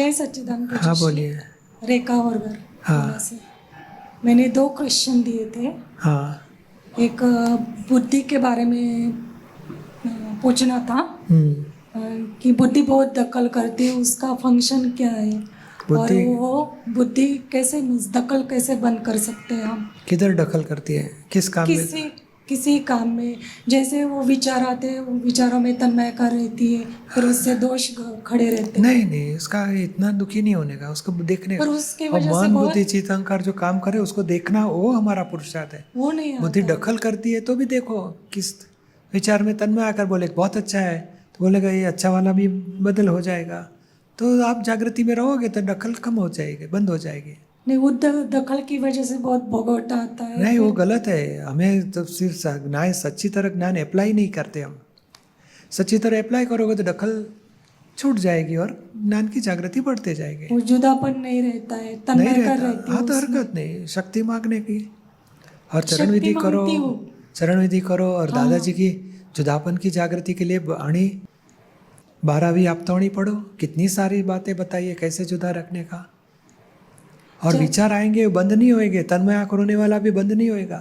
जय सच्चिदानंद हाँ प्रभु। बोलिए। रेखा वर्गर हाँ से मैंने 2 क्वेश्चन दिए थे। हाँ। एक बुद्धि के बारे में पूछना था कि बुद्धि बहुत दखल करती है, उसका फंक्शन क्या है और बुद्धि वो बुद्धि कैसे दखल कैसे बंद कर सकते हैं हम किधर दखल करती है, किस काम में? किसी किसी काम में। जैसे वो विचार आते हैं, वो विचारों में तन्मयता रहती है, फिर उससे दोष खड़े रहते हैं। नहीं नहीं, उसका इतना दुखी नहीं होने का, उसको देखने पर का। उसकी और वजह से मन बुद्धि बहुत चित्त अहंकार जो काम करे उसको देखना, वो हमारा पुरुषार्थ है। वो नहीं बुद्धि आता है। दखल करती है तो भी देखो, किस विचार में तन्मय आकर बोले बहुत अच्छा है, तो बोलेगा ये अच्छा वाला भी बदल हो जाएगा। तो आप जागृति में रहोगे तो दखल कम हो जाएगी, बंद हो जाएगी। नहीं, वो दखल की वजह से बहुत भोगवटा आता है। नहीं, वो फिर गलत है। हमें तो सिर्फ ज्ञान, सच्ची तरह ज्ञान अप्लाई नहीं करते हम। सच्ची तरह अप्लाई करोगे तो दखल छूट जाएगी और ज्ञान की जागृति बढ़ते जाएगी। वो जुदापन नहीं रहता है, नहीं तन्मयता रहता, रहती है हाँ तो उसमें। हरकत नहीं, शक्ति मांगने की। और चरण शक्ति विधि करो, मांगती हूँ। चरण विधि करो। और हाँ दादाजी की जुदापन की जागृति के लिए वाणी 12वीं आपतौणी पढ़ो, कितनी सारी बातें बताइए कैसे जुदा रखने का। और विचार आएंगे, बंद नहीं होएंगे। तन्मय आकर होने वाला भी बंद नहीं होएगा,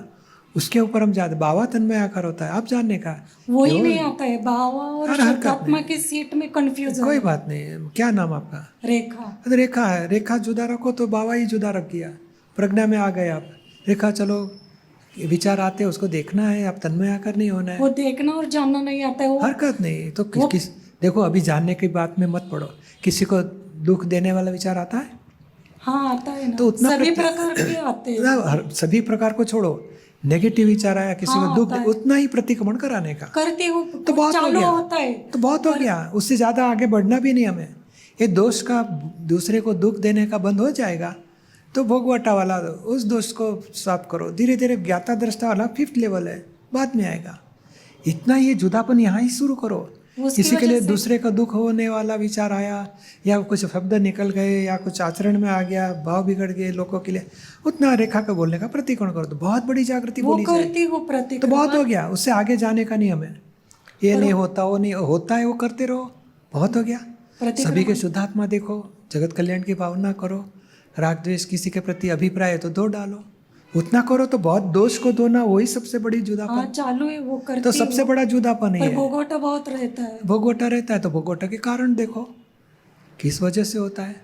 उसके ऊपर हम जाते। बाबा तन्मय आकर होता है, आप जानने का वो ही क्यों। नहीं आता है। भावा और हर हरकत शब्दात्मा नहीं, की सीट में कंफ्यूजन कोई है। बात नहीं। क्या नाम आपका? रेखा। अरे रेखा है, रेखा जुदा रखो तो बाबा ही जुदा रख दिया। प्रज्ञा में आ गए आप। रेखा चलो, विचार आते हैं उसको देखना है, आप तन्मय आकर नहीं होना वो है। देखना और जानना नहीं आता है। वो हरकत नहीं तो वो किस देखो, अभी जानने की बात में मत पड़ो। किसी को दुख देने वाला विचार आता है हाँ आता है ना, तो उतना सभी प्रकार के आते हैं। सभी प्रकार को छोड़ो। नेगेटिव विचार आया, किसी को हाँ दुख आता है, उतना ही प्रतिक्रमण कराने का। करती हूँ, तो बहुत हो चालू गया, होता है। तो बहुत हो पर गया। उससे ज़्यादा आगे बढ़ना भी नहीं हमें। ये दोष का, दूसरे को दुख देने का बंद हो जाएगा तो भोगवटा वाला उस दोष को साफ करो। धीरे धीरे ज्ञाता दृष्टा वाला 5th लेवल है, बाद में आएगा। इतना ये जुदापन यहाँ ही शुरू करो। उसकी किसी के वजह लिए से दूसरे का दुख होने वाला विचार आया, या कुछ शब्द निकल गए, या कुछ आचरण में आ गया, भाव बिगड़ गए लोगों के लिए, उतना रेखा का बोलने का प्रतिकोण कर दो, बहुत बड़ी जागृति वो बोली करती जाएगी। हूँ तो प्रतिक्रमण। बहुत हो गया, उससे आगे जाने का नहीं हमें। ये पर नहीं होता, वो नहीं होता है, वो करते रहो, बहुत हो गया। सभी के शुद्धात्मा देखो, जगत कल्याण की भावना करो। राग द्वेष किसी के प्रति अभिप्राय है तो दो डालो, उतना करो तो बहुत। दोष को धोना वही सबसे बड़ी हाँ जुदापन, चालू है, वो करती तो सबसे हूँ। बड़ा जुदापन ही पर है। भोगवटा बहुत रहता है। भोगवटा रहता है तो भोगवटा के कारण देखो किस वजह से होता है।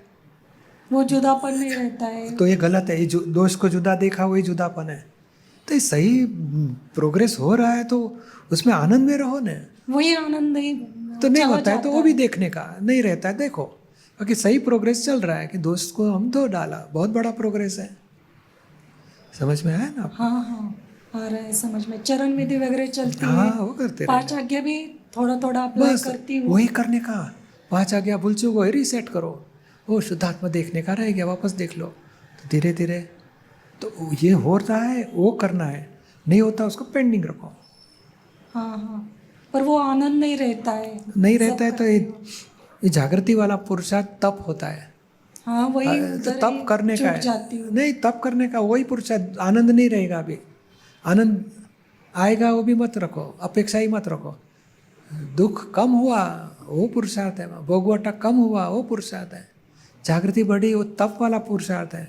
वो जुदापन नहीं रहता है। तो ये गलत है, ये दोष को जुदा देखा वही जुदापन है। तो ये सही प्रोग्रेस हो रहा है तो उसमें आनंद में रहो ना। वही आनंद नहीं तो नहीं चला होता है तो जाता वो भी देखने का नहीं रहता है, देखो। क्योंकि सही प्रोग्रेस चल रहा है कि दोस्त को हम धो डाला, बहुत बड़ा प्रोग्रेस है। समझ में आया ना आपको? हाँ हाँ आ रहा है समझ में। चरण विधि वगैरह चलती है। हाँ, वो करते 5 आज्ञा भी थोड़ा थोड़ा अप्लाई बस करती हूँ। वही करने का। 5 आज्ञा भूल चूक वही रीसेट करो। वो शुद्धात्मा देखने का रह गया, वापस देख लो। तो धीरे धीरे तो ये हो रहा है, वो करना है। नहीं होता उसको पेंडिंग रखो। हाँ हाँ, पर वो आनंद नहीं रहता है। नहीं रहता है सब तो ये जागृति वाला पुरुषार्थ तप होता है। हाँ वही तो उधर तप ही करने का छूट है, जाती हूँ। नहीं तप करने का वही पुरुषार्थ। आनंद नहीं रहेगा अभी, आनंद आएगा वो भी मत रखो, अपेक्षा ही मत रखो। दुख कम हुआ वो पुरुषार्थ है, भोगवटा कम हुआ वो पुरुषार्थ है। जागृति बढ़ी वो तप वाला पुरुषार्थ है।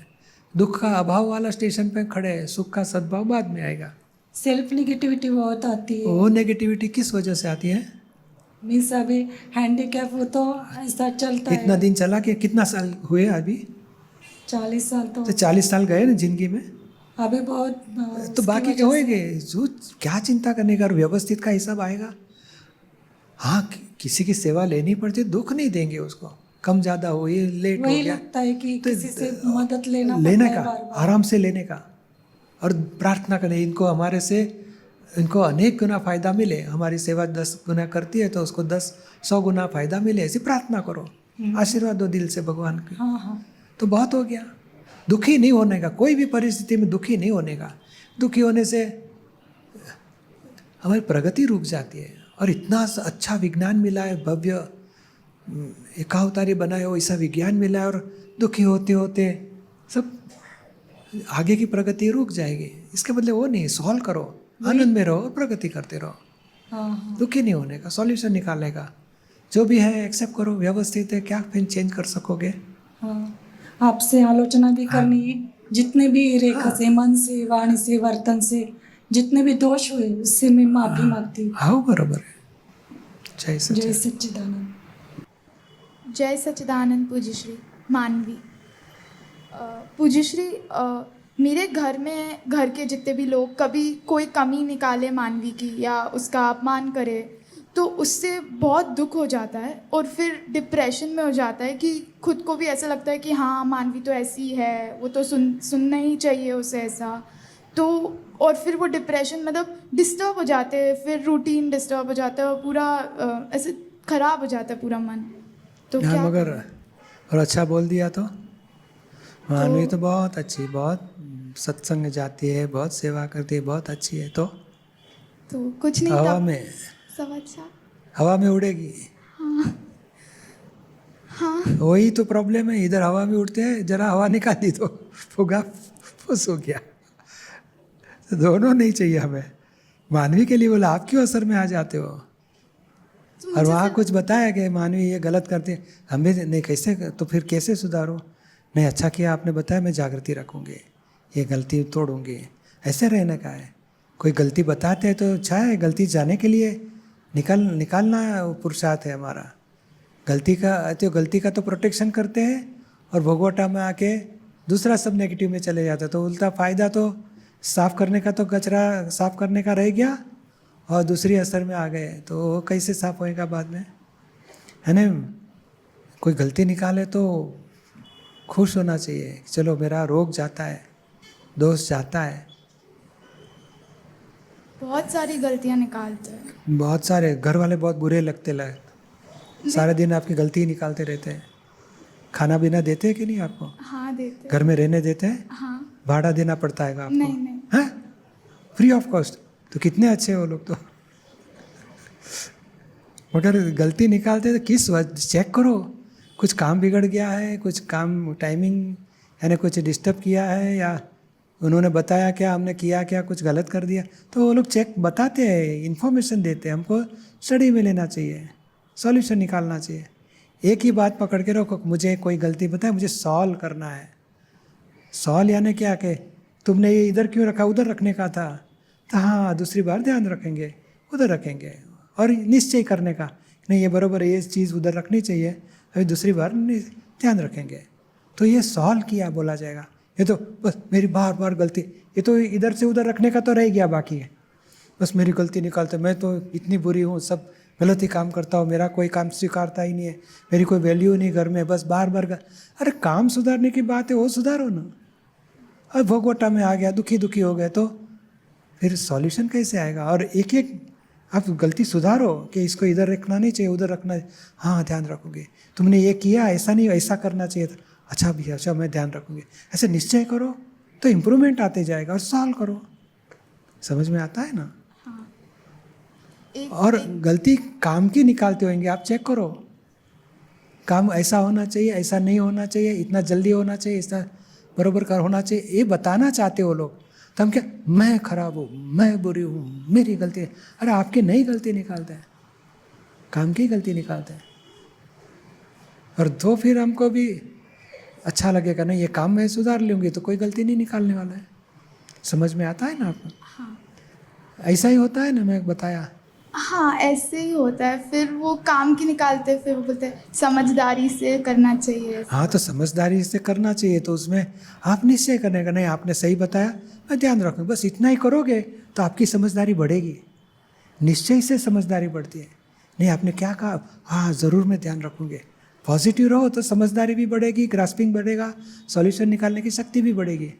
दुख का अभाव वाला स्टेशन पे खड़े हैं, सुख का सद्भाव बाद में आएगा। सेल्फ निगेटिविटी बहुत आती है। वो नेगेटिविटी किस वजह से आती है? मीन्स अभी हैंडीकैप हो तो ऐसा चलता इतना है। दिन चला कि कितना साल हुए अभी? 40 साल तो 40 साल गए ना जिंदगी में। अभी बहुत तो उसकी बाकी के वजह होएंगे, जो क्या चिंता करने का, व्यवस्थित का हिसाब आएगा। हाँ, किसी की सेवा लेनी पड़ती, दुख नहीं देंगे उसको। कम ज़्यादा हो, ये लेट हो वही गया लगता है कि तो किसी से मदद लेना लेने पड़ता का, है बार-बार। आराम से लेने का। और प्रार्थना करें इनको हमारे से, इनको अनेक गुना फ़ायदा मिले। हमारी सेवा 10 गुना करती है तो उसको 10-100 गुना फ़ायदा मिले, ऐसी प्रार्थना करो। आशीर्वाद दो दिल से भगवान के। हाँ हाँ तो बहुत हो गया। दुखी नहीं होने का, कोई भी परिस्थिति में दुखी नहीं होने का। दुखी होने से हमारी प्रगति रुक जाती है। और इतना अच्छा विज्ञान मिला है, भव्य एकावतारी बनाए हो, ऐसा विज्ञान मिला है, और दुखी होते होते सब आगे की प्रगति रुक जाएगी। इसके बदले वो नहीं, सॉल्व करो, आनंद में रहो और प्रगति करते रहो। हाँ हाँ दुखी नहीं होने का, सॉल्यूशन निकालने का। जो भी है एक्सेप्ट करो, व्यवस्थित है, क्या फिर चेंज कर सकोगे? हाँ, आपसे आलोचना भी करनी है, जितने भी रेखा से, मन से, वाणी से, वर्तन से जितने भी दोष हुए उससे मैं माफी मांगती हूँ। हाँ बरोबर है। जय जय सच्चिदानंद। सच्चिदानंद। जय सच्चिदानंद पूज्यश्री। मानवी। पूज्यश्री, मेरे घर के जितने भी लोग कभी कोई कमी निकाले मानवी की या उसका अपमान करे तो उससे बहुत दुख हो जाता है और फिर डिप्रेशन में हो जाता है कि खुद को भी ऐसा लगता है कि हाँ मानवी तो ऐसी है, वो तो सुनना ही चाहिए उसे ऐसा। तो और फिर वो डिप्रेशन मतलब डिस्टर्ब हो जाते हैं, फिर रूटीन डिस्टर्ब हो जाता है और पूरा ऐसे ख़राब हो जाता है पूरा मन। तो हाँ क्या मगर करें? और अच्छा बोल दिया तो मानवी तो बहुत अच्छी, बहुत सत्संग जाती है, बहुत सेवा करती है, बहुत अच्छी है। तो कुछ नहीं हवा तब में, सब अच्छा। हवा में उड़ेगी। हाँ वही तो प्रॉब्लम है, इधर हवा में उड़ते हैं, जरा हवा निकाल दी तो फुगा फुस हो गया। तो दोनों नहीं चाहिए हमें। मानवी के लिए बोला आप क्यों असर में आ जाते हो, तो और मुझे वहाँ सिर्फ- कुछ बताया कि मानवी ये गलत करते हैं, हम भी नहीं कैसे, तो फिर कैसे सुधारो। नहीं अच्छा किया आपने बताया, मैं जागृति रखूँगी, ये गलती तोड़ूंगी। ऐसे रहने का है। कोई गलती बताते हैं तो अच्छा है, गलती जाने के लिए निकालना पुरुषार्थ है हमारा। गलती का तो प्रोटेक्शन करते हैं और भोगवटा में आके दूसरा सब नेगेटिव में चले जाता है। तो उल्टा फ़ायदा तो साफ़ करने का, तो कचरा साफ़ करने का रह गया और दूसरी असर में आ गए, तो वो कैसे साफ होएगा बाद में, है ना। कोई गलती निकाले तो खुश होना चाहिए, चलो मेरा रोग जाता है, दोष जाता है। बहुत सारी गलतियाँ निकालते हैं। बहुत सारे घर वाले बहुत बुरे लगते सारे दिन आपकी गलती ही निकालते रहते हैं। खाना पीना देते हैं कि नहीं आपको, हाँ देते घर में रहने देते हैं, हाँ। भाड़ा देना पड़ता है आपको, नहीं नहीं। हैं, फ्री ऑफ कॉस्ट। तो कितने अच्छे हैं वो लोग तो। मगर गलती निकालते तो किस वजह, चेक करो, कुछ काम बिगड़ गया है, कुछ काम टाइमिंग यानी कुछ डिस्टर्ब किया है, या उन्होंने बताया क्या, हमने किया क्या, कुछ गलत कर दिया, तो वो लोग चेक बताते हैं, इन्फॉर्मेशन देते हैं। हमको स्टडी में लेना चाहिए, सॉल्यूशन निकालना चाहिए। एक ही बात पकड़ के रखो, मुझे कोई गलती बताए, मुझे सॉल्व करना है। सॉल्व यानी क्या कि तुमने ये इधर क्यों रखा, उधर रखने का था, तो हाँ दूसरी बार ध्यान रखेंगे, उधर रखेंगे। और निश्चय करने का, नहीं ये बराबर है, ये चीज़ उधर रखनी चाहिए, अभी दूसरी बार ध्यान रखेंगे। तो ये सॉल्व किया बोला जाएगा। ये तो बस मेरी बार बार गलती, ये तो इधर से उधर रखने का तो रह गया, बाकी है बस मेरी गलती निकालते, मैं तो इतनी बुरी हूँ, सब गलत ही काम करता हूँ, मेरा कोई काम स्वीकारता ही नहीं है, मेरी कोई वैल्यू नहीं घर में, बस बार बार अरे काम सुधारने की बात है, वो सुधारो ना। और भोगवटा में आ गया, दुखी हो गए, तो फिर सॉल्यूशन कैसे आएगा। और एक एक आप गलती सुधारो कि इसको इधर रखना नहीं चाहिए, उधर रखना, हाँ ध्यान रखूँगी, तुमने ये किया ऐसा नहीं, ऐसा करना चाहिए था, अच्छा भैया अच्छा मैं ध्यान रखूँगी, ऐसे निश्चय करो तो इम्प्रूवमेंट आते जाएगा। और सॉल्व करो, समझ में आता है ना। हाँ। और गलती काम की निकालते होंगे, आप चेक करो, काम ऐसा होना चाहिए, ऐसा नहीं होना चाहिए, इतना जल्दी होना चाहिए, इतना बरोबर कर होना चाहिए, ये बताना चाहते हो लोग। तो हम क्या, मैं खराब हूँ, मैं बुरी हूँ, मेरी गलती है। अरे आपकी नई गलती निकालते हैं, काम की गलती निकालते हैं। और तो फिर हमको भी अच्छा लगेगा, नहीं ये काम मैं सुधार लूँगी तो कोई गलती नहीं निकालने वाला है। समझ में आता है ना आपको। हाँ ऐसा ही होता है ना, मैं बताया। हाँ ऐसे ही होता है। फिर वो काम की निकालते हैं, फिर वो बोलते हैं समझदारी से करना चाहिए। हाँ तो समझदारी से करना चाहिए, तो उसमें आप निश्चय करने का, नहीं आपने सही बताया, मैं ध्यान रखूँगा, बस इतना ही करोगे तो आपकी समझदारी बढ़ेगी। निश्चय से समझदारी बढ़ती है। नहीं आपने क्या कहा, हाँ ज़रूर मैं ध्यान रखूँगी, पॉजिटिव रहो तो समझदारी भी बढ़ेगी, ग्रास्पिंग बढ़ेगा, सॉल्यूशन निकालने की शक्ति भी बढ़ेगी।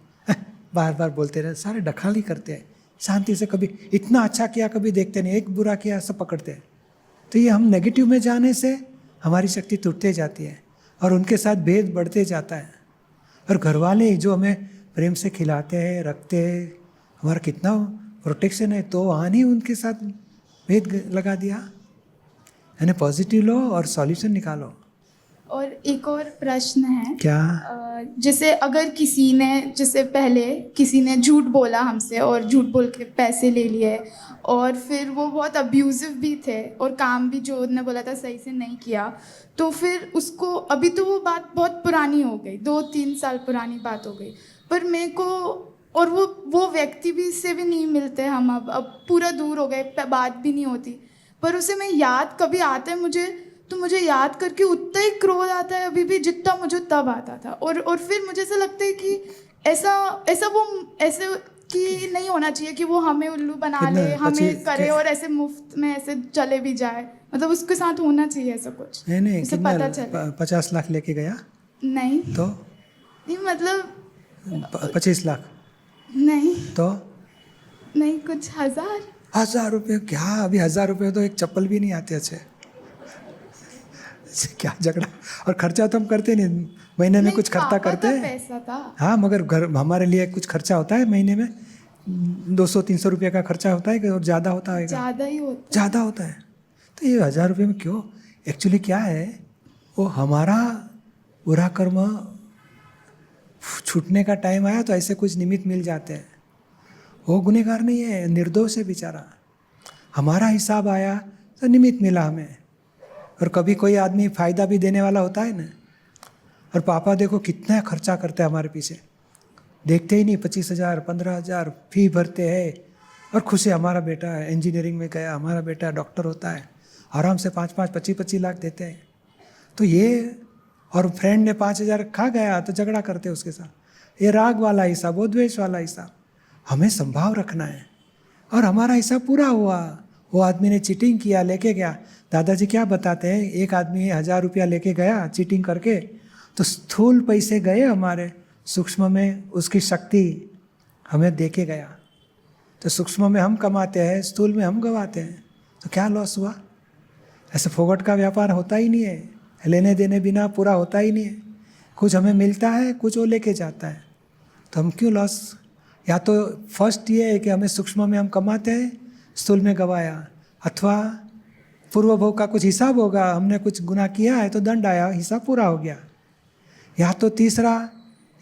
बार बार बोलते रहे, सारे डखाल ही करते हैं, शांति से कभी इतना अच्छा किया कभी देखते नहीं, एक बुरा किया सब पकड़ते हैं। तो ये हम नेगेटिव में जाने से हमारी शक्ति टूटते जाती है और उनके साथ भेद बढ़ते जाता है। और घर वाले जो हमें प्रेम से खिलाते हैं, रखते हैं, हमारा कितना प्रोटेक्शन है, तो हानि उनके साथ भेद लगा दिया। यानी पॉजिटिव लो और सॉल्यूशन निकालो। और एक और प्रश्न है। क्या? जैसे अगर किसी ने, जैसे पहले किसी ने झूठ बोला हमसे और झूठ बोल के पैसे ले लिए, और फिर वो बहुत अब्यूजिव भी थे और काम भी जो उन्होंने बोला था सही से नहीं किया, तो फिर उसको, अभी तो वो बात बहुत पुरानी हो गई, 2-3 साल पुरानी बात हो गई, पर मेरे को, और वो व्यक्ति भी से भी नहीं मिलते हम, अब पूरा दूर हो गए, बात भी नहीं होती, पर उसे मैं याद कभी आता है मुझे, तो मुझे याद करके उतना ही क्रोध आता है अभी भी जितना मुझे तब आता था। और फिर मुझे ऐसा लगता है कि ऐसे कि नहीं होना चाहिए कि वो हमें उल्लू बना कितना ले, हमें 25 करे और ऐसे मुफ्त में ऐसे चले भी जाए, मतलब उसके साथ होना चाहिए ऐसा कुछ, नहीं उसे कितना पता चले। 50 लाख लेके गया नहीं तो नहीं, मतलब 25 लाख नहीं तो नहीं, कुछ 1000। 1000 रुपये क्या? अभी 1000 रुपये तो एक चप्पल भी नहीं आते अच्छे। क्या झगड़ा? और खर्चा तो हम करते नहीं, महीने में कुछ खर्चा करते हैं। पैसा था। हाँ, मगर घर हमारे लिए कुछ खर्चा होता है महीने में, 200-300 रुपये का खर्चा होता है और ज़्यादा होता है? ज़्यादा ही होता है। ज़्यादा होता है। तो ये 1000 रुपये में क्यों? एक्चुअली क्या है, वो हमारा बुरा कर्म छूटने का टाइम आया तो ऐसे कुछ निमित्त मिल जाते हैं। वो गुनहगार नहीं है, निर्दोष है बेचारा। हमारा हिसाब आया तो निमित्त मिला हमें। और कभी कोई आदमी फ़ायदा भी देने वाला होता है ना। और पापा देखो कितना खर्चा करते हैं हमारे पीछे, देखते ही नहीं, 25,000 15,000 फी भरते हैं। और खुशी, हमारा बेटा इंजीनियरिंग में गया, हमारा बेटा डॉक्टर होता है, आराम से 5-5 25-25 लाख देते हैं। तो ये, और फ्रेंड ने 5,000 खा गया तो झगड़ा करते हैं उसके साथ। ये राग वाला हिसाब, वो द्वेष वाला हिसाब। हमें संभाव रखना है। और हमारा हिसाब पूरा हुआ। वो आदमी ने चीटिंग किया, लेके गया। दादाजी क्या बताते हैं, एक आदमी 1000 रुपया लेके गया चीटिंग करके, तो स्थूल पैसे गए हमारे, सूक्ष्म में उसकी शक्ति हमें दे के गया। तो सूक्ष्म में हम कमाते हैं, स्थूल में हम गवाते हैं, तो क्या लॉस हुआ? ऐसे फोगट का व्यापार होता ही नहीं है, लेने देने बिना पूरा होता ही नहीं है। कुछ हमें मिलता है, कुछ वो लेके जाता है, तो हम क्यों लॉस? या तो फर्स्ट ये है कि हमें सूक्ष्म में हम कमाते हैं, स्थूल में गवाया, अथवा पूर्व भोग का कुछ हिसाब होगा, हमने कुछ गुनाह किया है तो दंड आया, हिसाब पूरा हो गया। या तो तीसरा,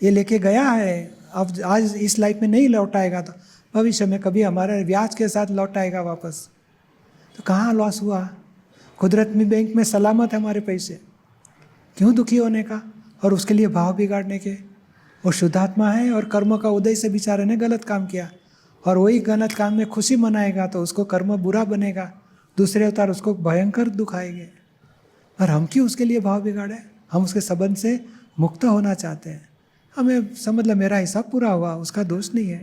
ये लेके गया है, अब आज इस लाइफ में नहीं लौटाएगा तो भविष्य में कभी हमारे ब्याज के साथ लौटाएगा वापस। तो कहाँ लॉस हुआ? कुदरत में बैंक में सलामत है हमारे पैसे, क्यों दुखी होने का और उसके लिए भाव बिगाड़ने के? वो शुद्धात्मा है और कर्म का उदय से बेचारे ने गलत काम किया, और वही गलत काम में खुशी मनाएगा तो उसको कर्म बुरा बनेगा, दूसरे अवतार उसको भयंकर दुखाएंगे। और हम क्यों उसके लिए भाव बिगाड़े? हम उसके संबंध से मुक्त होना चाहते हैं। हमें समझ लो मेरा हिसाब पूरा हुआ, उसका दोष नहीं है।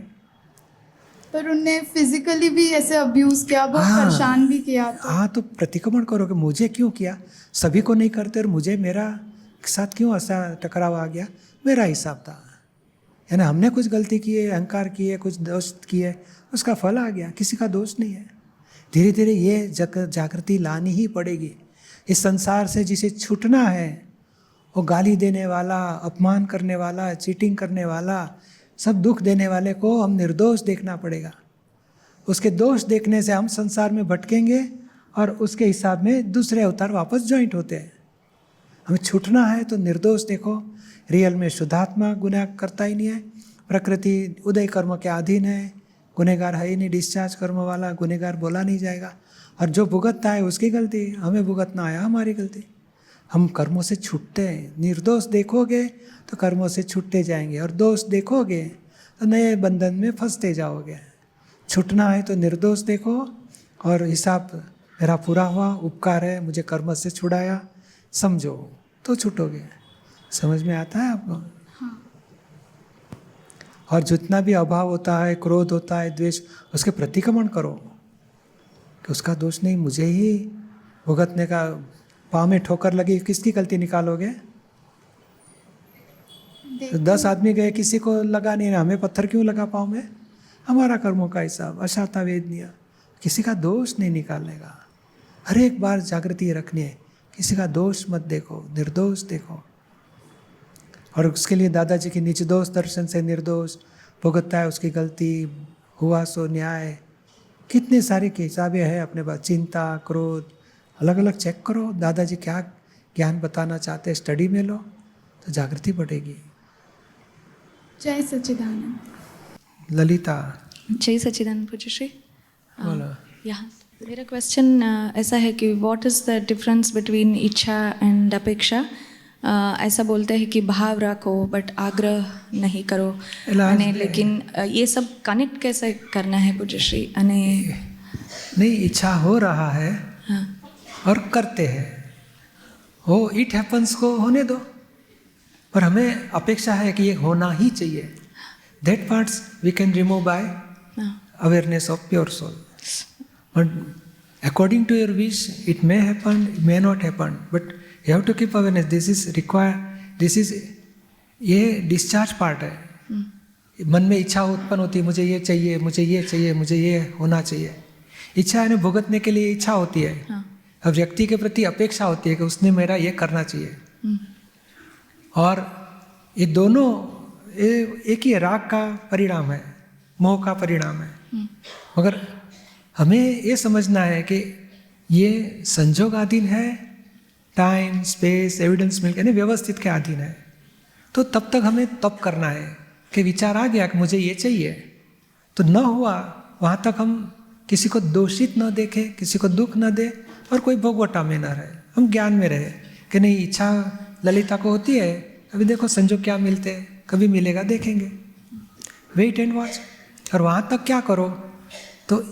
पर उनने फिजिकली भी ऐसे अब्यूज किया, बहुत परेशान भी किया। हाँ, तो प्रतिक्रमण करो कि मुझे क्यों किया, सभी को नहीं करते और मुझे मेरा साथ क्यों ऐसा टकराव आ गया? मेरा हिसाब था, यानी हमने कुछ गलती की है, अहंकार किए, कुछ दोष किए, उसका फल आ गया, किसी का दोष नहीं है। धीरे धीरे ये जागृति लानी ही पड़ेगी। इस संसार से जिसे छूटना है, वो गाली देने वाला, अपमान करने वाला, चीटिंग करने वाला, सब दुख देने वाले को हम निर्दोष देखना पड़ेगा। उसके दोष देखने से हम संसार में भटकेंगे और उसके हिसाब में दूसरे अवतार वापस ज्वाइंट होते हैं। हमें छूटना है तो निर्दोष देखो। रियल में शुद्धात्मा गुनाह करता ही नहीं है, प्रकृति उदय कर्म के अधीन है, गुनहगार है ही नहीं, डिस्चार्ज कर्म वाला गुनहगार बोला नहीं जाएगा। और जो भुगतता है उसकी गलती, हमें भुगतना आया हमारी गलती। हम कर्मों से छूटते हैं। निर्दोष देखोगे तो कर्मों से छूटते जाएंगे, और दोष देखोगे तो नए बंधन में फंसते जाओगे। छूटना है तो निर्दोष देखो और हिसाब मेरा पूरा हुआ, उपकार है, मुझे कर्म से छुड़ाया, समझो तो छूटोगे। समझ में आता है आपको? हाँ। और जितना भी अभाव होता है, क्रोध होता है, द्वेष, उसके प्रतिक्रमण करो कि उसका दोष नहीं, मुझे ही भुगतने का। पाँव में ठोकर लगी, किसकी गलती निकालोगे? तो 10 आदमी गए, किसी को लगा नहीं, हमें पत्थर क्यों लगा पाँव में? हमारा कर्मों का हिसाब, अशाता वेदनीय, किसी का दोष नहीं निकालने का। हर एक बार जागृति रखनी है, किसी का दोष मत देखो, निर्दोष देखो। और उसके लिए दादाजी की निर्दोष दर्शन से निर्दोष भुगतता है, उसकी गलती हुआ सो न्याय, कितने सारे की हिसाबें हैं अपने पास। चिंता, क्रोध, अलग अलग चेक करो दादाजी क्या ज्ञान बताना चाहते हैं स्टडी में लो, तो जागृति बढ़ेगी। जय सच्चिदानंद। ललिता जय सच्चिदानंद पूज्य श्री। बोलो। यहाँ मेरा क्वेश्चन ऐसा है कि what is the difference between इच्छा एंड अपेक्षा। ऐसा बोलते हैं कि भाव रखो बट आग्रह नहीं करो, अने लेकिन ये सब कनेक्ट कैसे करना है पूज्य श्री? अने नहीं, इच्छा हो रहा है हाँ और करते हैं, हो इट हैपन्स को होने दो, पर हमें अपेक्षा है कि ये होना ही चाहिए। That parts we can remove by awareness of pure soul. But according to your wish it may happen, it may not happen, but you have to keep awareness. This is require, this is, ये discharge part है। मन में इच्छा उत्पन्न होती है, मुझे ये चाहिए, मुझे ये चाहिए, मुझे ये होना चाहिए। इच्छा यानी भुगतने के लिए इच्छा होती है। हाँ। अब व्यक्ति के प्रति अपेक्षा होती है कि उसने मेरा ये करना चाहिए। और ये दोनों एक ही राग का परिणाम है, मोह का परिणाम है। मगर हमें ये समझना है कि ये संजोगाधीन है, टाइम स्पेस एविडेंस मिल यानी व्यवस्थित के अधीन है। तो तब तक हमें तप करना है कि विचार आ गया कि मुझे ये चाहिए, तो न हुआ वहाँ तक हम किसी को दोषित न देखें, किसी को दुख न दे और कोई भोगवटा में न रहे। हम ज्ञान में रहे कि नहीं, इच्छा ललिता को होती है, अभी देखो संजोग क्या मिलते हैं, कभी मिलेगा देखेंगे, वेट एंड वॉच। और वहाँ तक क्या करो, तो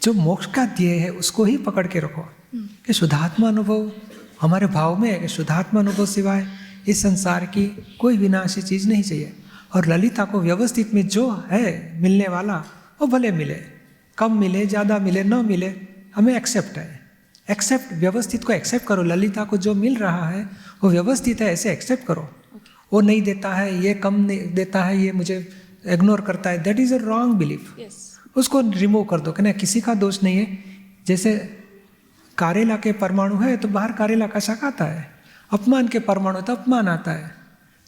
जो मोक्ष का ध्येय है उसको ही पकड़ के रखो कि शुद्धात्मा अनुभव हमारे भाव में है कि शुद्धात्मा अनुभव सिवाय इस संसार की कोई विनाशी चीज़ नहीं चाहिए। और ललिता को व्यवस्थित में जो है मिलने वाला वो भले मिले, कम मिले, ज़्यादा मिले, न मिले, हमें एक्सेप्ट है। एक्सेप्ट, व्यवस्थित को एक्सेप्ट करो। ललिता को जो मिल रहा है वो व्यवस्थित है, ऐसे एक्सेप्ट करो। वो नहीं देता है, ये कम नहीं देता है, ये मुझे इग्नोर करता है, that is a wrong belief. उसको रिमूव कर दो कि ना, किसी का दोष नहीं है। जैसे कारेला के परमाणु है तो बाहर कारेला का शाक आता है, अपमान के परमाणु तो अपमान आता है,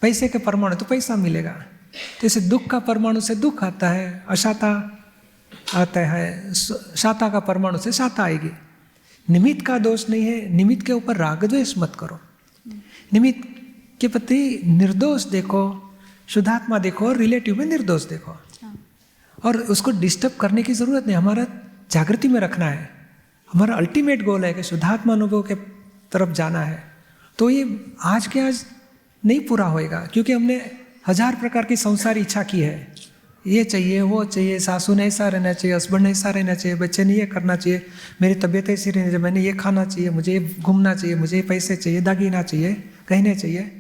पैसे के परमाणु तो पैसा मिलेगा। जैसे दुख का परमाणु से दुख आता है, अशाता आता है, शाता का परमाणु से शाता आएगी। निमित्त का दोष नहीं है, निमित्त के ऊपर राग द्वेष मत करो, निमित्त के प्रति निर्दोष देखो, शुद्धात्मा देखो और रिलेटिव में निर्दोष देखो। और उसको डिस्टर्ब करने की ज़रूरत नहीं, हमारा जागृति में रखना है। हमारा अल्टीमेट गोल है कि शुद्धात्मा अनुभव के तरफ जाना है। तो ये आज के आज नहीं पूरा होएगा, क्योंकि हमने 1000 प्रकार की संसारी इच्छा की है। ये चाहिए, वो चाहिए, सासू ने ऐसा रहना चाहिए, हस्बैंड ने ऐसा रहना चाहिए, बच्चे ने ये करना चाहिए, मेरी तबीयत ऐसी रहनी चाहिए, मैंने ये खाना चाहिए, मुझे ये घूमना चाहिए, मुझे ये पैसे चाहिए, दागीना चाहिए, गहने चाहिए,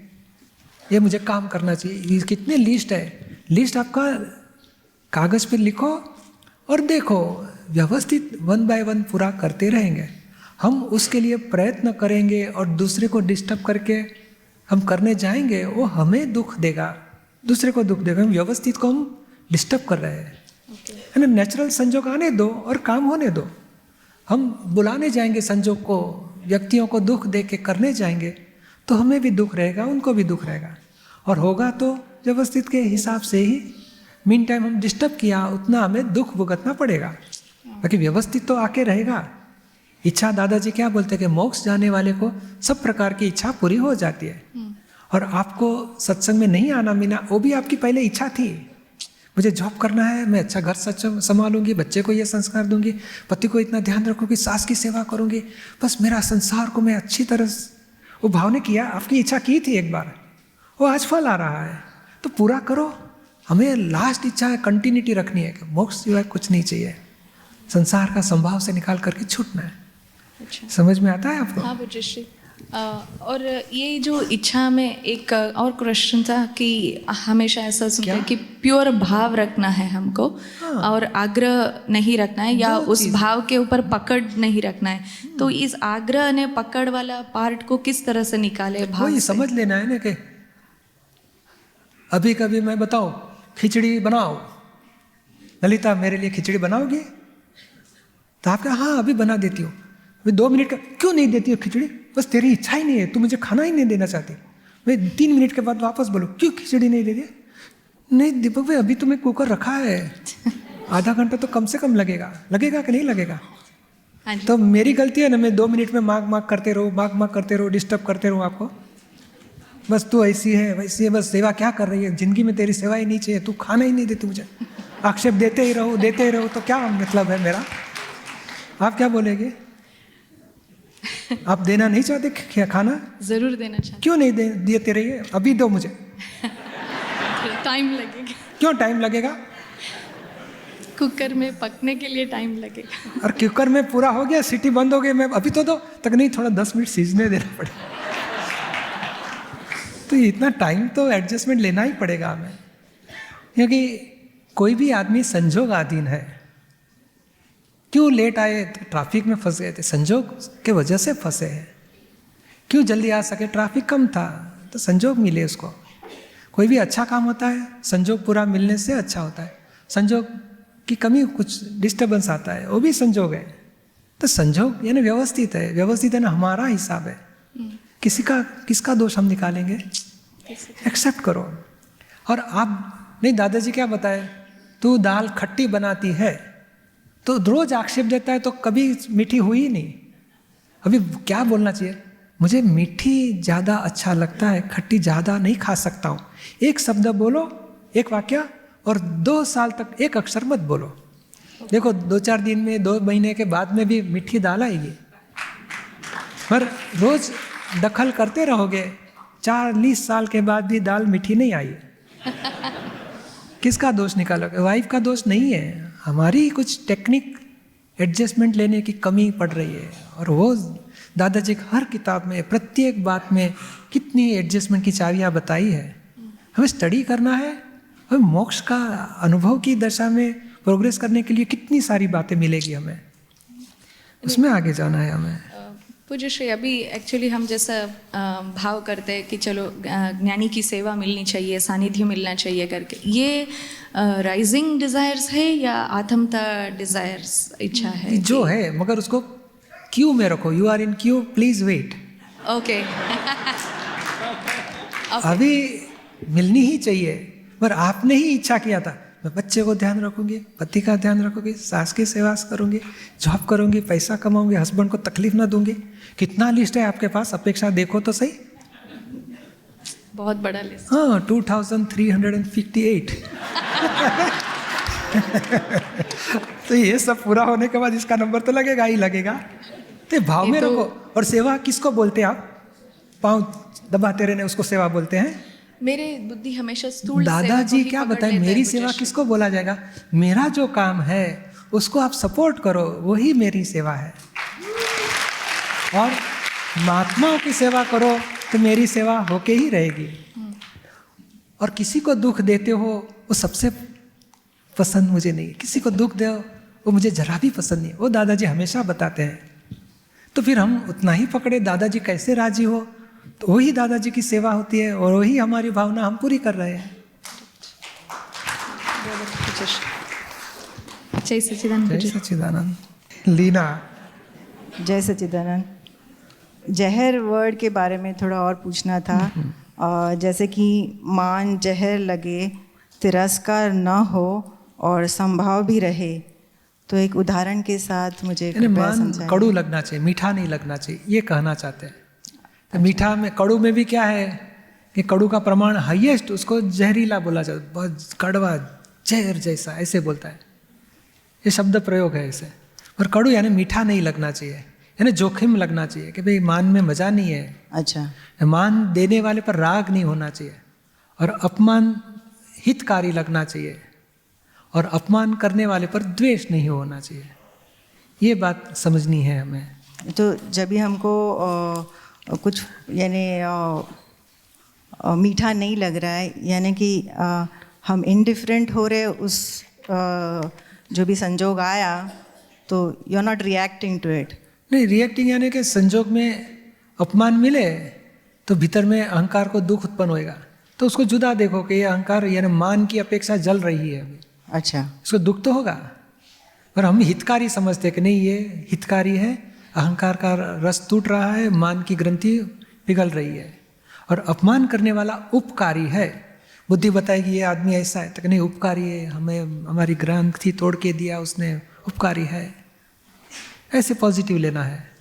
ये मुझे काम करना चाहिए। ये कितने लिस्ट है, लिस्ट आपका कागज़ पे लिखो और देखो, व्यवस्थित 1 बाय 1 पूरा करते रहेंगे। हम उसके लिए प्रयत्न करेंगे और दूसरे को डिस्टर्ब करके हम करने जाएंगे, वो हमें दुख देगा, दूसरे को दुख देगा। हम व्यवस्थित को हम डिस्टर्ब कर रहे हैं, है ना। नेचुरल संजोग आने दो और काम होने दो। हम बुलाने जाएंगे संजोग को, व्यक्तियों को दुख दे के करने जाएंगे तो हमें भी दुख रहेगा, उनको भी दुख रहेगा, और होगा तो व्यवस्थित के हिसाब से ही। मीन टाइम हम डिस्टर्ब किया उतना हमें दुख भुगतना पड़ेगा, बाकी व्यवस्थित तो आके रहेगा। इच्छा, दादाजी क्या बोलते हैं कि मोक्ष जाने वाले को सब प्रकार की इच्छा पूरी हो जाती है। और आपको सत्संग में नहीं आना मीना, वो भी आपकी पहले इच्छा थी, मुझे जॉब करना है, मैं अच्छा घर संभालूंगी, बच्चे को ये संस्कार दूंगी, पति को इतना ध्यान रखूंगी, सास की सेवा करूंगी, बस मेरा संसार को मैं अच्छी तरह, वो भाव ने किया, आपकी इच्छा की थी एक बार, वो आज फल आ रहा है, तो पूरा करो। हमें लास्ट इच्छा है, कंटिन्यूटी रखनी है कि मोक्ष सिवाय कुछ नहीं चाहिए, संसार का संभाव से निकाल करके छूटना है। अच्छा, समझ में आता है आपको? हाँ बुजुर्ग। और ये जो इच्छा में एक और क्वेश्चन था कि हमेशा ऐसा सुनते हैं कि प्योर भाव रखना है हमको, और आग्रह नहीं रखना है, या उस भाव के ऊपर पकड़ नहीं रखना है। तो इस आग्रह ने पकड़ वाला पार्ट को किस तरह से निकाले भाव ये से? समझ लेना है ना कि अभी कभी मैं बताऊं खिचड़ी बनाओ, ललिता मेरे लिए खिचड़ी बनाओगी? तो आप क्या, हाँ अभी बना देती हूँ। 2 मिनट का, क्यों नहीं देती हो खिचड़ी? बस तेरी इच्छा ही नहीं है, तू मुझे खाना ही नहीं देना चाहती। मैं 3 मिनट के बाद वापस बोलूँ, क्यों खिचड़ी नहीं दे दी? नहीं दीपक भाई, अभी तुम्हें कुकर रखा है, आधा घंटा तो कम से कम लगेगा कि नहीं लगेगा? हाँ जी। तो मेरी गलती है ना, मैं 2 मिनट में माग करते रहो, डिस्टर्ब करते रहूँ आपको। बस तू ऐसी है वैसी है, बस सेवा क्या कर रही है, जिंदगी में तेरी सेवा ही नहीं चाहिए, तू खाना ही नहीं देती मुझे, आक्षेप देते ही रहो, तो क्या मतलब है मेरा? आप क्या बोलेंगे? आप देना नहीं चाहते क्या खाना? ज़रूर देना चाहते। क्यों नहीं देते रहिए, अभी दो मुझे। टाइम लगेगा, क्यों टाइम लगेगा? कुकर में पकने के लिए टाइम लगेगा। और कुकर में पूरा हो गया, सीटी बंद हो गई, मैं अभी तो दो तक नहीं, थोड़ा 10 मिनट सीजने देना पड़ेगा। तो इतना टाइम तो एडजस्टमेंट लेना ही पड़ेगा हमें, क्योंकि कोई भी आदमी संजोग अधीन है। क्यों लेट आए? ट्रैफिक में फंस गए थे, संजोग के वजह से फंसे हैं। क्यों जल्दी आ सके? ट्रैफिक कम था, तो संजोग मिले उसको। कोई भी अच्छा काम होता है, संजोग पूरा मिलने से अच्छा होता है। संजोग की कमी, कुछ डिस्टर्बेंस आता है, वो भी संजोग है। तो संजोग यानी व्यवस्थित है ना, हमारा हिसाब है। किसका दोष हम निकालेंगे? एक्सेप्ट करो। और आप नहीं, दादाजी क्या बताए, तू दाल खट्टी बनाती है, तो रोज आक्षेप देता है तो कभी मीठी हुई ही नहीं। अभी क्या बोलना चाहिए? मुझे मीठी ज़्यादा अच्छा लगता है, खट्टी ज़्यादा नहीं खा सकता हूँ। एक शब्द बोलो, एक वाक्य, और 2 साल तक एक अक्षर मत बोलो। देखो 2-4 दिन में, 2 महीने के बाद में भी मीठी दाल आएगी। पर रोज दखल करते रहोगे, 40 साल के बाद भी दाल मीठी नहीं आई। किसका दोष निकालोगे? वाइफ का दोष नहीं है, हमारी कुछ टेक्निक एडजस्टमेंट लेने की कमी पड़ रही है। और वो दादाजी हर किताब में, प्रत्येक बात में कितनी एडजस्टमेंट की चाबियाँ बताई है। हमें स्टडी करना है, हमें मोक्ष का अनुभव की दशा में प्रोग्रेस करने के लिए कितनी सारी बातें मिलेगी हमें, उसमें आगे जाना है हमें। पूज्य श्री, अभी एक्चुअली हम जैसा भाव करते हैं कि चलो ज्ञानी की सेवा मिलनी चाहिए, सानिध्य मिलना चाहिए करके, ये राइजिंग डिज़ायर्स है या आत्मता डिज़ायर्स, इच्छा है? जो है, मगर उसको क्यू में रखो। You are in queue, please wait. Okay. अभी मिलनी ही चाहिए, पर आपने ही इच्छा किया था, मैं बच्चे को ध्यान रखूंगी, पति का ध्यान रखूंगी, सास की सेवा करूंगी, जॉब करूंगी, पैसा कमाऊंगी, हस्बैंड को तकलीफ ना दूंगी। कितना लिस्ट है आपके पास? अपेक्षा देखो तो सही। बहुत बड़ा लिस्ट। हाँ, 2358। तो ये सब पूरा होने के बाद इसका नंबर तो लगेगा ही लगेगा। तो भाव में रखो। और सेवा किसको बोलते हैं आप? पाँव दबाते रहने उसको सेवा बोलते हैं। मेरे बुद्धि हमेशा स्थूल दादाजी क्या बताए, मेरी सेवा किसको बोला जाएगा? मेरा जो काम है उसको आप सपोर्ट करो, वही मेरी सेवा है। और महात्माओं की सेवा करो तो मेरी सेवा होके ही रहेगी। और किसी को दुख देते हो वो सबसे पसंद मुझे नहीं है। किसी को दुख दो वो मुझे जरा भी पसंद नहीं है। वो दादाजी हमेशा बताते हैं। तो फिर हम उतना ही पकड़े, दादाजी कैसे राजी हो, तो वही दादाजी की सेवा होती है और वही हमारी भावना हम पूरी कर रहे हैं। जय सच्चिदानंद। जय सच्चिदानंद। लीना। जय सच्चिदानंद। जहर वर्ड के बारे में थोड़ा और पूछना था। जैसे कि मान जहर लगे, तिरस्कार न हो और संभाव भी रहे, तो एक उदाहरण के साथ मुझे कृपया समझाइए। कड़ू लगना चाहिए, मीठा नहीं लगना चाहिए, ये कहना चाहते हैं। तो मीठा में, कड़ू में भी क्या है कि कड़ू का प्रमाण हाईएस्ट, उसको जहरीला बोला जाता है, बहुत कड़वा, जहर जैसा, ऐसे बोलता है। ये शब्द प्रयोग है ऐसे। और कड़ू यानी मीठा नहीं लगना चाहिए, यानी जोखिम लगना चाहिए कि भाई मान में मजा नहीं है। अच्छा। मान देने वाले पर राग नहीं होना चाहिए, और अपमान हितकारी लगना चाहिए, और अपमान करने वाले पर द्वेष नहीं होना चाहिए। ये बात समझनी है हमें। तो जब भी हमको कुछ यानी मीठा नहीं लग रहा है, यानी कि हम इनडिफरेंट हो रहे उस जो भी संजोग आया, तो you are not reacting to it. नहीं, रिएक्टिंग यानी कि संजोग में अपमान मिले तो भीतर में अहंकार को दुख उत्पन्न होएगा, तो उसको जुदा देखो कि ये अहंकार यानी मान की अपेक्षा जल रही है अभी। अच्छा। इसको दुख तो होगा, पर हम हितकारी समझते कि नहीं ये हितकारी है, अहंकार का रस टूट रहा है, मान की ग्रंथि पिघल रही है। और अपमान करने वाला उपकारी है। बुद्धि बताएगी ये आदमी ऐसा है, तो नहीं उपकारी है, हमें हमारी ग्रंथि तोड़ के दिया उसने, उपकारी है। ऐसे पॉजिटिव लेना है।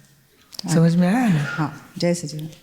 समझ में आया ना? हाँ, जय सचिदानंद।